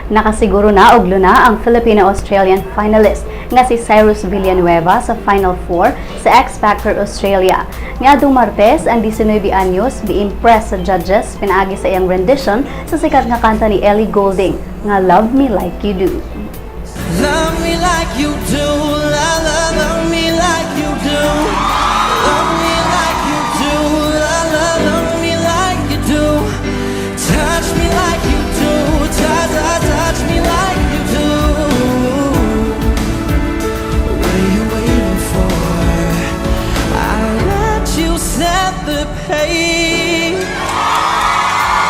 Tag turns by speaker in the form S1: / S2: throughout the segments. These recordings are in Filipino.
S1: Nakasiguro na og luna ang Filipino-Australian finalist nga si Cyrus Villanueva sa Final Four sa X Factor Australia. Ngadtong Martes, ang 19 anyos bi-impress sa judges pinaagi sa iyang rendition sa sikat nga kanta ni Ellie Goulding nga Love Me Like You Do.
S2: Love me like you do, love me like you do. Love me like you do, love me like you do. Touch me like you do, touch me like you do. What are you waiting for? I'll let you set the pace,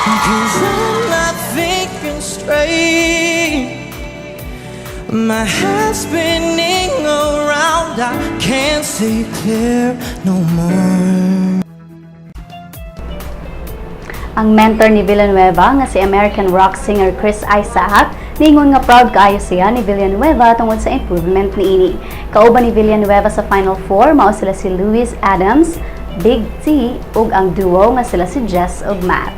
S2: 'cause I'm not thinking straight. My head's spinning around, I can't see clear no more.
S1: Ang mentor ni Villanueva nga si American rock singer Chris Isaac ningon nga proud kaayo siya ni Villanueva tungod sa improvement niini. Kauban ni Villanueva sa Final Four mao sila si Louis Adams, Big T ug ang duo nga sila si Jess ug Matt.